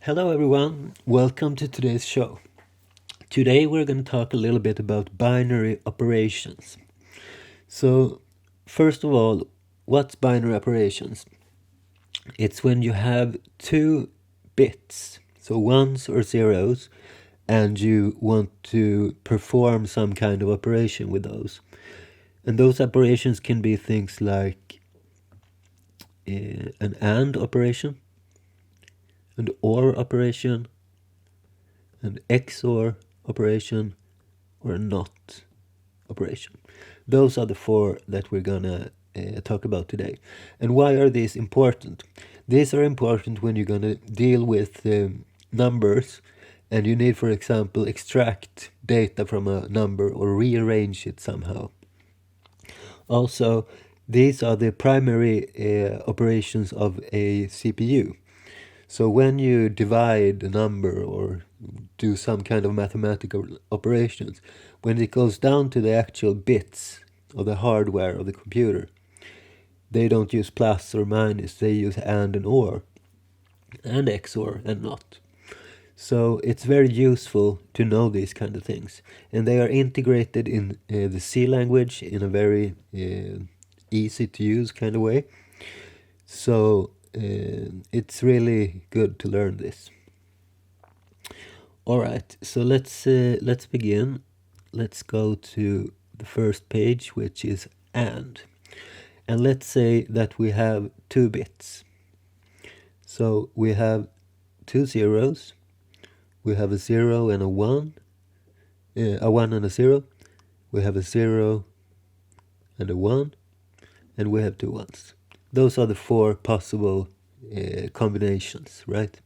Hello everyone, welcome to today's show. Today we're going to talk a little bit about binary operations. So, first of all, what's binary operations? It's when you have two bits, so ones or zeros, and you want to perform some kind of operation with those. And those operations can be things like an AND operation, an OR operation, an XOR operation, or a NOT operation. Those are the four that we're gonna talk about today. And why are these important? These are important when you're gonna deal with numbers and you need, for example, extract data from a number or rearrange it somehow. Also, these are the primary operations of a CPU. So when you divide a number or do some kind of mathematical operations, when it goes down to the actual bits of the hardware of the computer, they don't use plus or minus, they use and or, and XOR and not. So it's very useful to know these kind of things. And they are integrated in the C language in a very easy to use kind of way. So it's really good to learn this. All right, so let's begin. Let's go to the first page, which is and let's say that we have 2 bits. So we have 2 zeros. We have a 0 and a 1, a 1 and a 0. We have a 0 and a 1, and we have 2 ones. Those are the 4 possible combinations, right?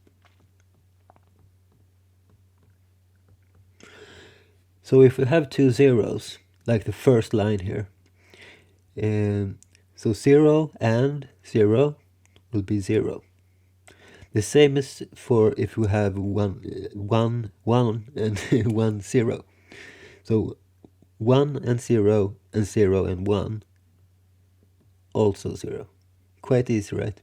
So if we have 2 zeros, like the first line here, so 0 and 0 will be 0. The same is for if we have 1 and 1 0. So 1 and 0 and 0 and 1, also 0. Quite easy, right?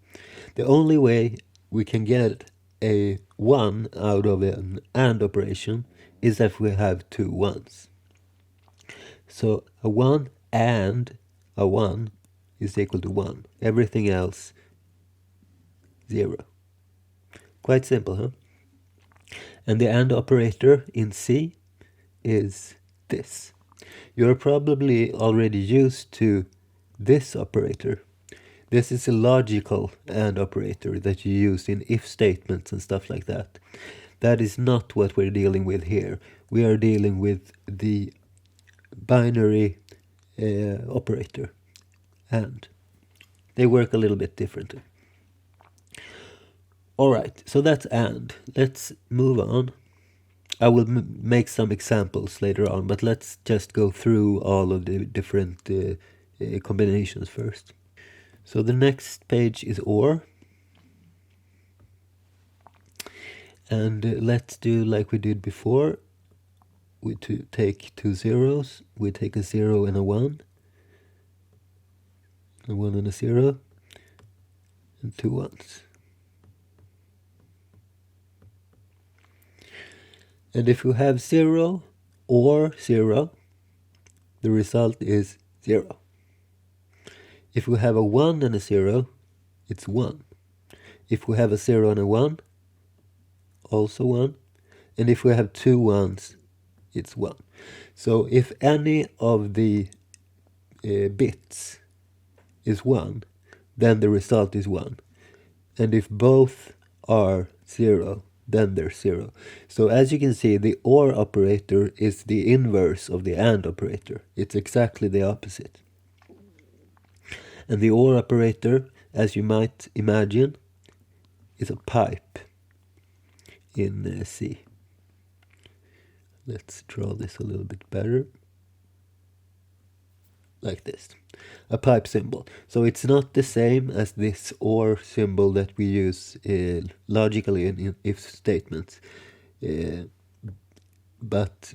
The only way we can get a 1 out of an AND operation is if we have 2 ones. So a 1 and a 1 is equal to 1. Everything else, 0. Quite simple, huh? And the AND operator in C is this. You're probably already used to this operator. This is a logical AND operator that you use in if statements and stuff like that. That is not what we're dealing with here. We are dealing with the binary operator, and they work a little bit differently. Alright, so that's and. Let's move on. I will make some examples later on, but let's just go through all of the different combinations first. So the next page is OR. And let's do like we did before. We take 2 zeros, we take a 0 and a 1, a 1 and a 0, and 2 ones. And if you have 0 or 0, the result is 0. If we have a 1 and a 0, it's 1. If we have a 0 and a 1, also 1. And if we have 2 ones, it's 1. So if any of the bits is 1, then the result is 1. And if both are 0, then they're 0. So as you can see, the OR operator is the inverse of the AND operator. It's exactly the opposite. And the OR operator, as you might imagine, is a pipe in C. Let's draw this a little bit better. Like this. A pipe symbol. So it's not the same as this OR symbol that we use logically in if statements. But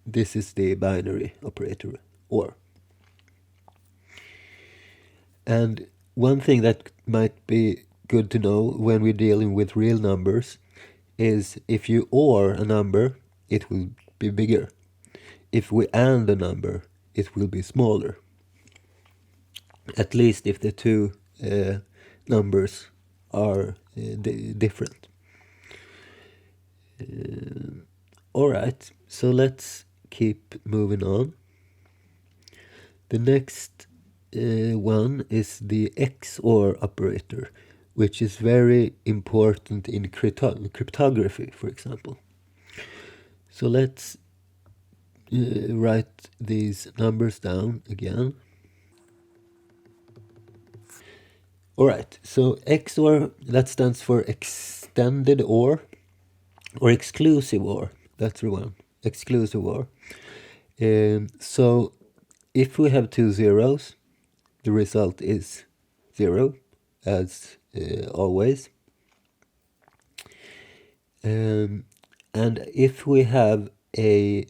this is the binary operator, OR. And one thing that might be good to know when we're dealing with real numbers is if you OR a number, it will be bigger. If we AND a number, it will be smaller. At least if the two numbers are different. Alright, so let's keep moving on. The next one is the XOR operator, which is very important in cryptography, for example. So let's write these numbers down again. Alright, so XOR, that stands for extended OR, or exclusive OR. That's the one, exclusive OR. So if we have two zeros, the result is 0, as always. And if we have a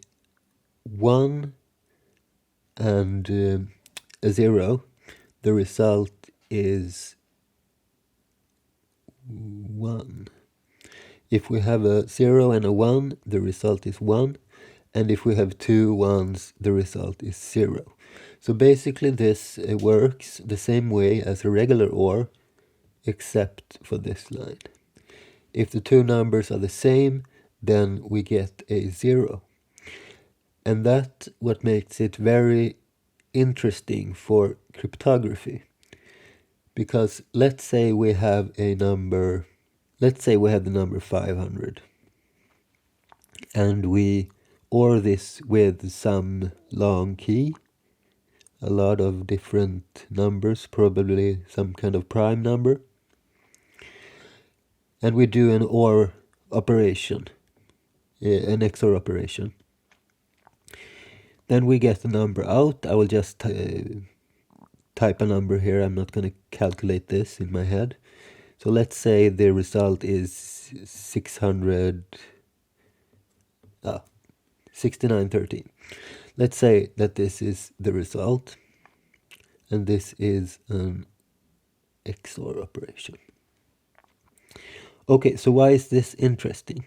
1 and a 0, the result is 1. If we have a 0 and a 1, the result is 1. And if we have two ones, the result is 0. So basically this works the same way as a regular OR, except for this line. If the two numbers are the same, then we get a 0. And that's what makes it very interesting for cryptography. Because let's say we have a number, let's say we have the number 500. And we OR this with some long key, a lot of different numbers, probably some kind of prime number. And we do an OR operation, an XOR operation. Then we get the number out. I will just type a number here. I'm not going to calculate this in my head. So let's say the result is 6913. Let's say that this is the result, and this is an XOR operation. Okay, so why is this interesting?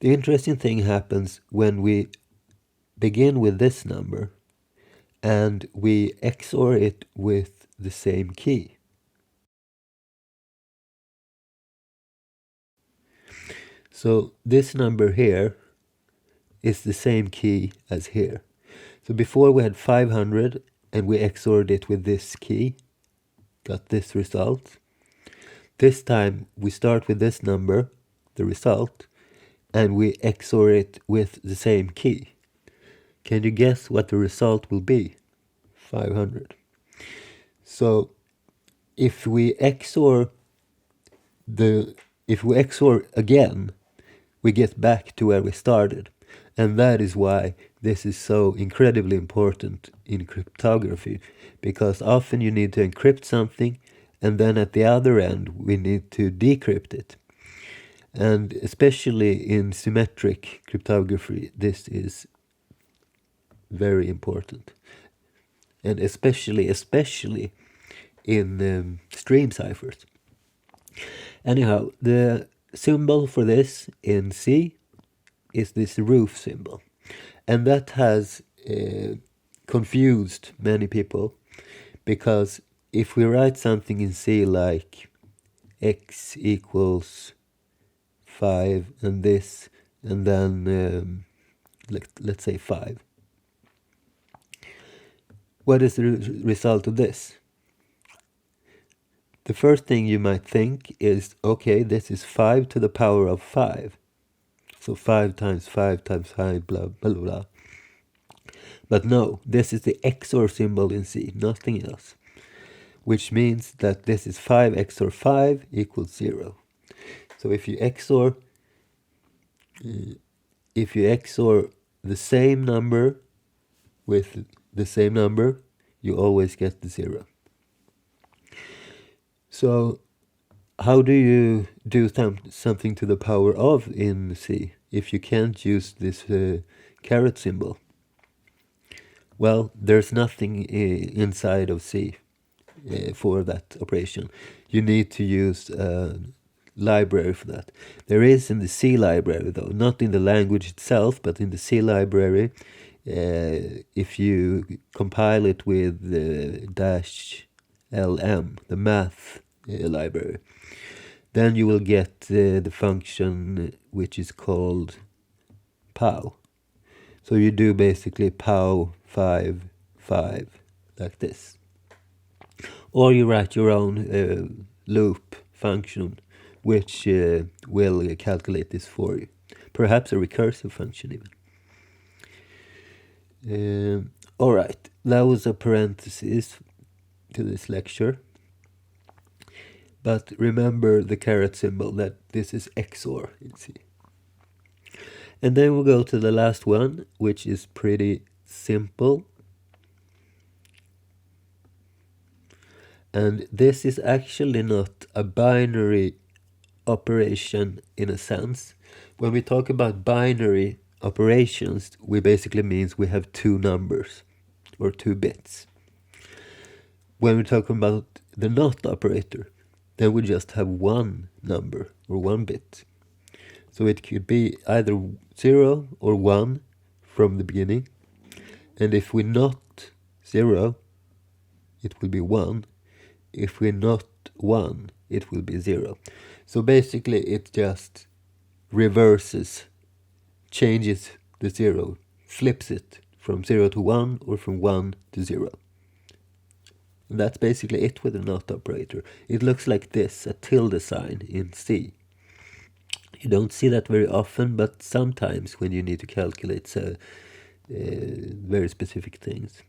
The interesting thing happens when we begin with this number and we XOR it with the same key. So this number here is the same key as here. So before we had 500 and we XORed it with this key, got this result. This time we start with this number, the result, and we XOR it with the same key. Can you guess what the result will be? 500. So if we XOR again, we get back to where we started. And that is why this is so incredibly important in cryptography, because often you need to encrypt something, and then at the other end we need to decrypt it. And especially in symmetric cryptography, this is very important. And especially in stream ciphers. Anyhow, the symbol for this in C is this roof symbol. And that has confused many people, because if we write something in C like x equals 5 and this, and then let's say 5. What is the result of this? The first thing you might think is, okay, this is 5 to the power of 5. So 5 times 5 times 5, blah, blah, blah. But no, this is the XOR symbol in C, nothing else. Which means that this is 5 XOR 5 equals 0. So if you XOR the same number with the same number, you always get the 0. So how do you do something to the power of in C if you can't use this caret symbol? Well, there's nothing inside of C for that operation. You need to use library for that. There is in the C library though, not in the language itself, but in the C library. If you compile it with dash lm, the math library, then you will get the function which is called pow. So you do basically pow 5 5 like this, or you write your own loop function which will calculate this for you, perhaps a recursive function even. All right, that was a parenthesis to this lecture. But remember the caret symbol, that this is XOR in C. And then we'll go to the last one, which is pretty simple. And this is actually not a binary operation in a sense. When we talk about binary operations, we basically means we have two numbers or 2 bits. When we talk about the NOT operator, then we just have one number or 1 bit. So it could be either 0 or 1 from the beginning. And if we not 0, it will be 1. If we not 1, it will be 0. So basically it just reverses, changes the 0, flips it from 0 to 1 or from 1 to 0. And that's basically it with the NOT operator. It looks like this, a tilde sign in C. You don't see that very often, but sometimes when you need to calculate very specific things.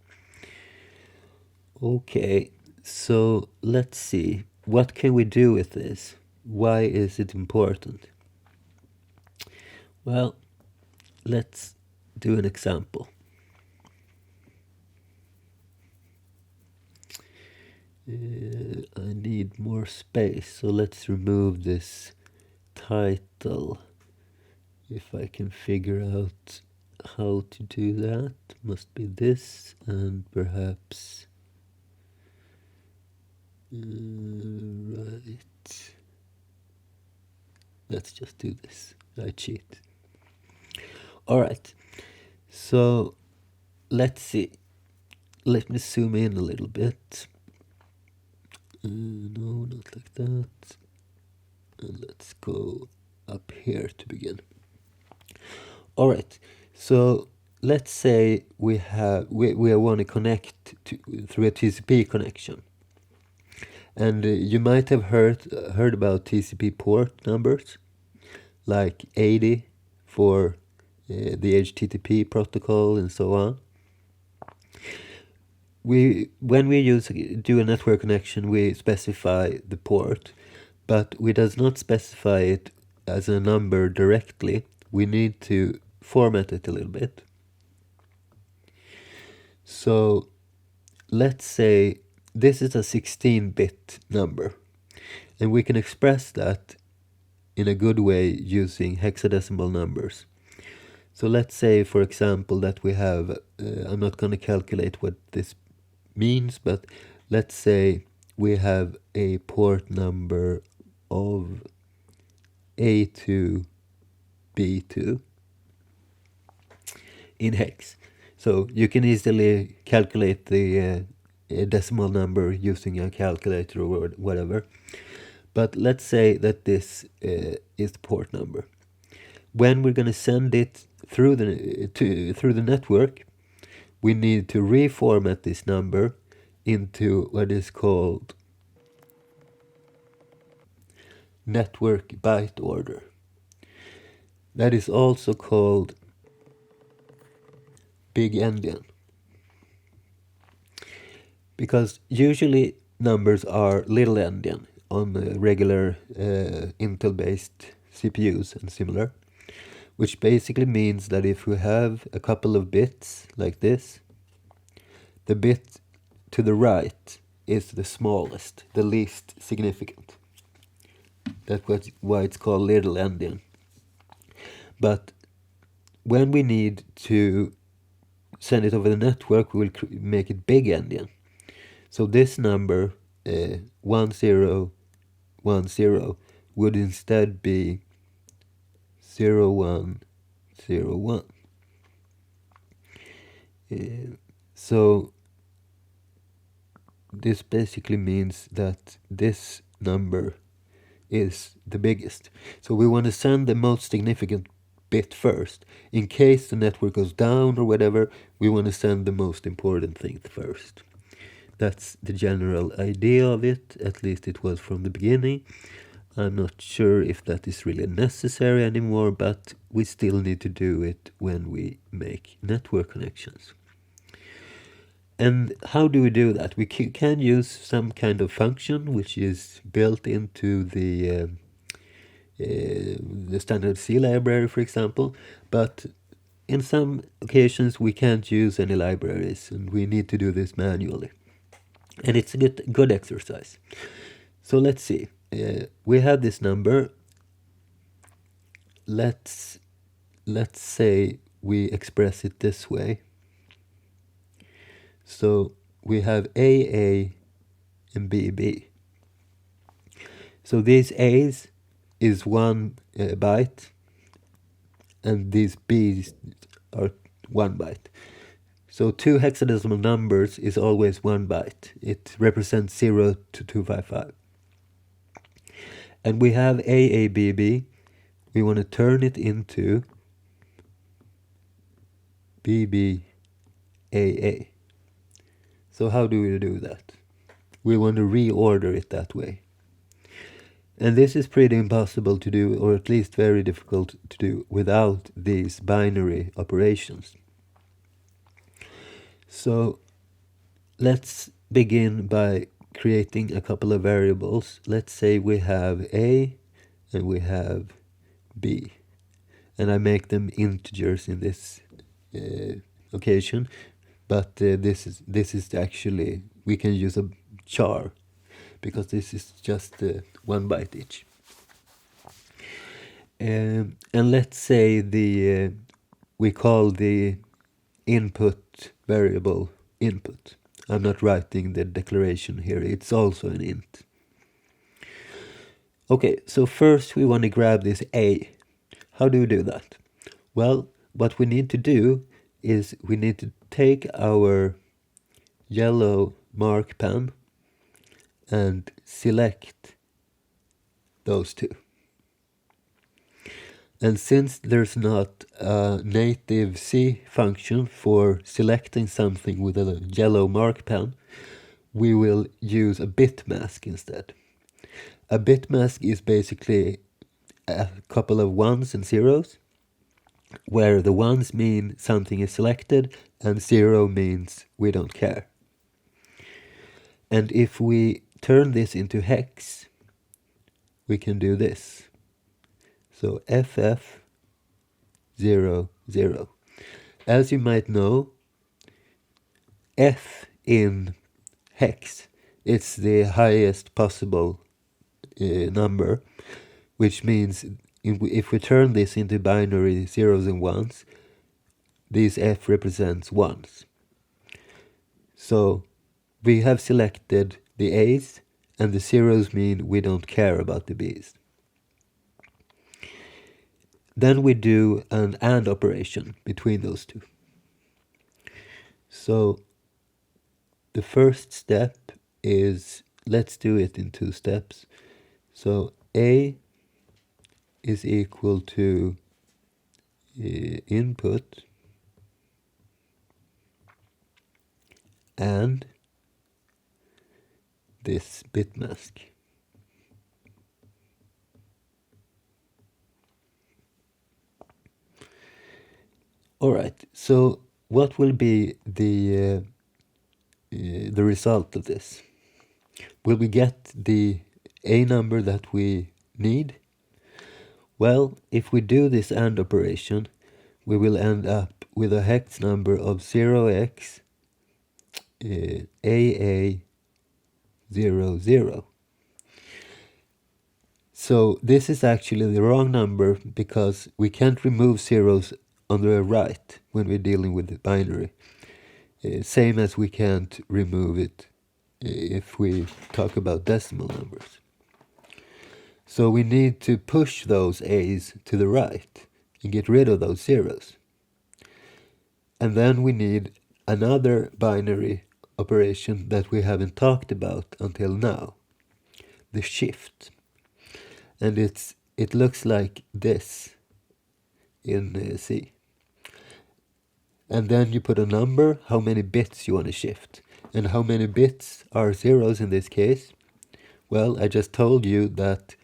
Okay, so let's see. What can we do with this? Why is it important? Well, let's do an example. I need more space, so let's remove this title. If I can figure out how to do that, must be this, and perhaps right. Let's just do this. I cheat. All right, so let's see. Let me zoom in a little bit. No, not like that. And let's go up here to begin. All right, so let's say we want to connect through a TCP connection, and you might have heard about TCP port numbers, like 80 for the HTTP protocol and so on. When we do a network connection, we specify the port, but we does not specify it as a number directly. We need to format it a little bit. So let's say this is a 16-bit number, and we can express that in a good way using hexadecimal numbers. So let's say, for example, that we have, I'm not going to calculate what this means, but let's say we have a port number of A2 B2 in hex. So you can easily calculate the decimal number using a calculator or whatever. But let's say that this is the port number. When we're going to send it through the network, we need to reformat this number into what is called network byte order. That is also called big endian, because usually numbers are little endian on regular Intel-based CPUs and similar, which basically means that if we have a couple of bits like this, the bit to the right is the smallest, the least significant. That's why it's called little endian. But when we need to send it over the network, we will make it big endian. So this number 1010 would instead be 0101. So this basically means that this number is the biggest. So we want to send the most significant bit first. In case the network goes down or whatever, we want to send the most important thing first. That's the general idea of it, at least it was from the beginning. I'm not sure if that is really necessary anymore, but we still need to do it when we make network connections. And how do we do that? We can use some kind of function which is built into the standard C library, for example, but in some occasions we can't use any libraries and we need to do this manually. And it's a good exercise. So let's see. We have this number. Let's say we express it this way. So we have AA and BB. So these A's is 1 byte and these B's are 1 byte. So 2 hexadecimal numbers is always 1 byte. It represents 0 to 255. And we have AABB. We want to turn it into BBAA. So how do we do that? We want to reorder it that way. And this is pretty impossible to do, or at least very difficult to do, without these binary operations. So let's begin by creating a couple of variables. Let's say we have A and we have B. And I make them integers in this occasion. But this is actually, we can use a char because this is just 1 byte each. And let's say we call the input variable input. I'm not writing the declaration here, it's also an int. Okay, so first we want to grab this A. How do we do that? Well, what we need to do is we need to take our yellow mark pen and select those two. And since there's not a native C function for selecting something with a yellow mark pen, we will use a bit mask instead. A bit mask is basically a couple of ones and zeros, where the ones mean something is selected and 0 means we don't care. And if we turn this into hex, we can do this. So FF00. As you might know, F in hex, it's the highest possible number, which means if we turn this into binary zeros and ones, this F represents ones. So we have selected the A's and the zeros mean we don't care about the B's. Then we do an AND operation between those two. So the first step is, let's do it in 2 steps. So A is equal to input and this bit mask. Alright, so what will be the result of this? Will we get the A number that we need? Well, if we do this AND operation, we will end up with a hex number of 0x AA00. So this is actually the wrong number because we can't remove zeros on the right when we're dealing with the binary. Same as we can't remove it if we talk about decimal numbers. So we need to push those A's to the right and get rid of those zeros. And then we need another binary operation that we haven't talked about until now, the shift. And it looks like this in C. And then you put a number, how many bits you want to shift. And how many bits are zeros in this case? Well, I just told you that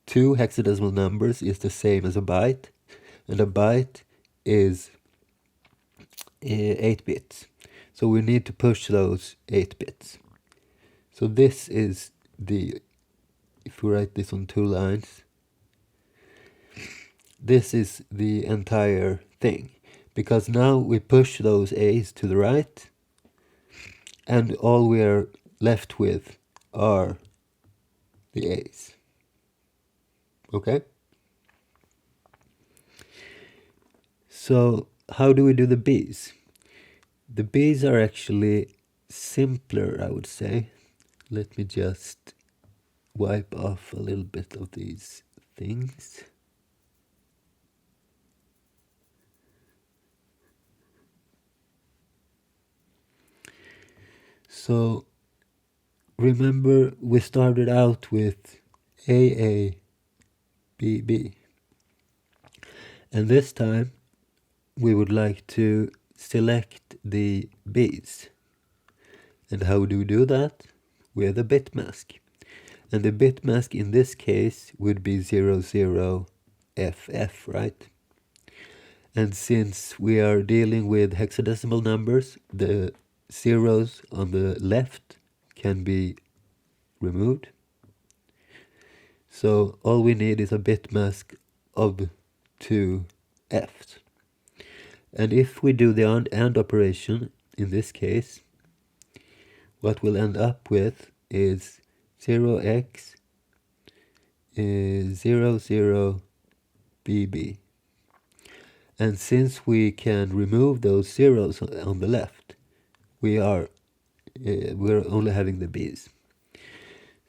2 hexadecimal numbers is the same as a byte, and a byte is 8 bits. So we need to push those 8 bits. So this is if we write this on 2 lines, this is the entire thing. Because now we push those A's to the right, and all we are left with are the A's. Okay? So how do we do the B's? The B's are actually simpler, I would say. Let me just wipe off a little bit of these things. So remember, we started out with AA, BB. And this time we would like to select the B's. And how do we do that? With a bit mask. And the bit mask in this case would be 00FF, right? And since we are dealing with hexadecimal numbers, the zeros on the left can be removed. So all we need is a bit mask of 2 F's. And if we do the AND operation, in this case, what we'll end up with is 0x 00BB. And since we can remove those zeros on the left, we're only having the B's.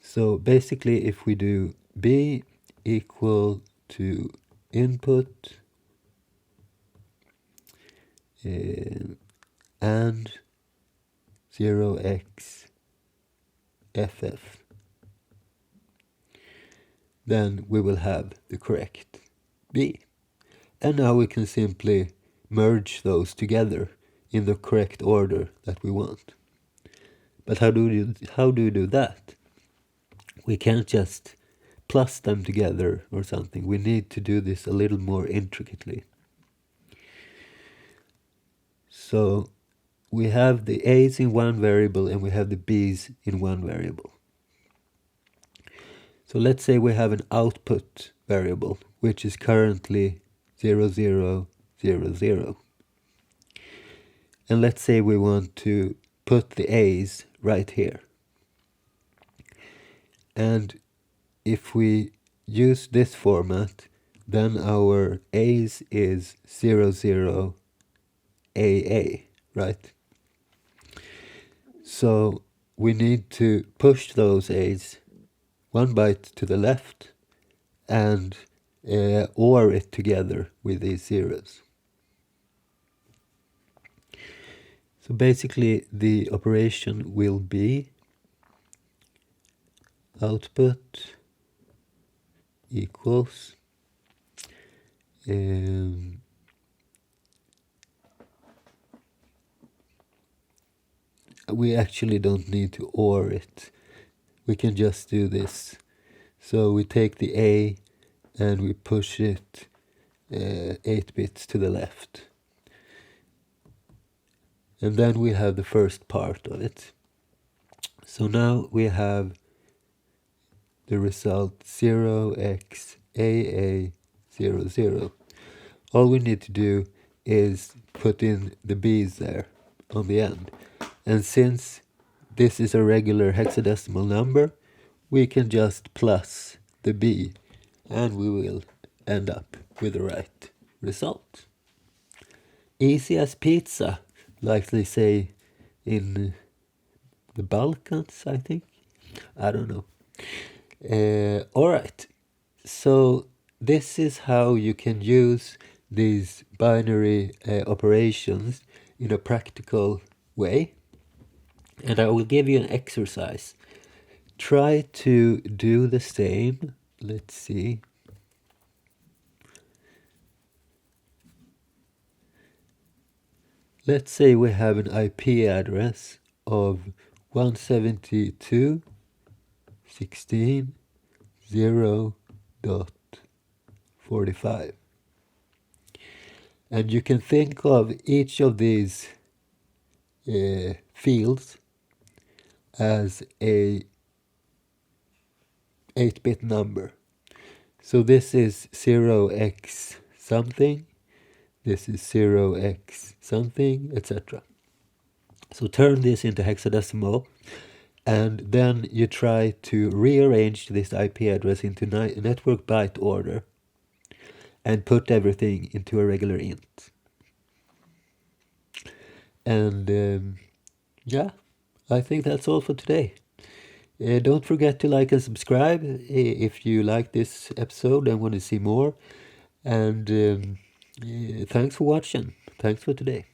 So basically, if we do B equal to input and 0x FF, then we will have the correct B. And now we can simply merge those together in the correct order that we want. But how do we do that? We can't just plus them together or something. We need to do this a little more intricately. So we have the A's in one variable and we have the B's in one variable. So let's say we have an output variable, which is currently 0000. And let's say we want to put the A's right here. And if we use this format, then our A's is 00AA, right? So we need to push those A's 1 byte to the left and OR it together with these zeros. So basically the operation will be output equals we actually don't need to OR it. We can just do this. So we take the A and we push it 8 bits to the left. And then we have the first part of it. So now we have the result 0xAA00. All we need to do is put in the B's there on the end. And since this is a regular hexadecimal number, we can just plus the B and we will end up with the right result. Easy as pizza, like they say in the Balkans, I think. I don't know. Alright, So this is how you can use these binary operations in a practical way. And I will give you an exercise. Try to do the same. Let's see. Let's say we have an IP address of 172.16.0.45. And you can think of each of these fields as a 8-bit number. So this is 0x something, this is 0x something, etc. So turn this into hexadecimal, and then you try to rearrange this IP address into network byte order and put everything into a regular int. And yeah, I think that's all for today. Don't forget to like and subscribe if you like this episode and want to see more. And thanks for watching. Thanks for today.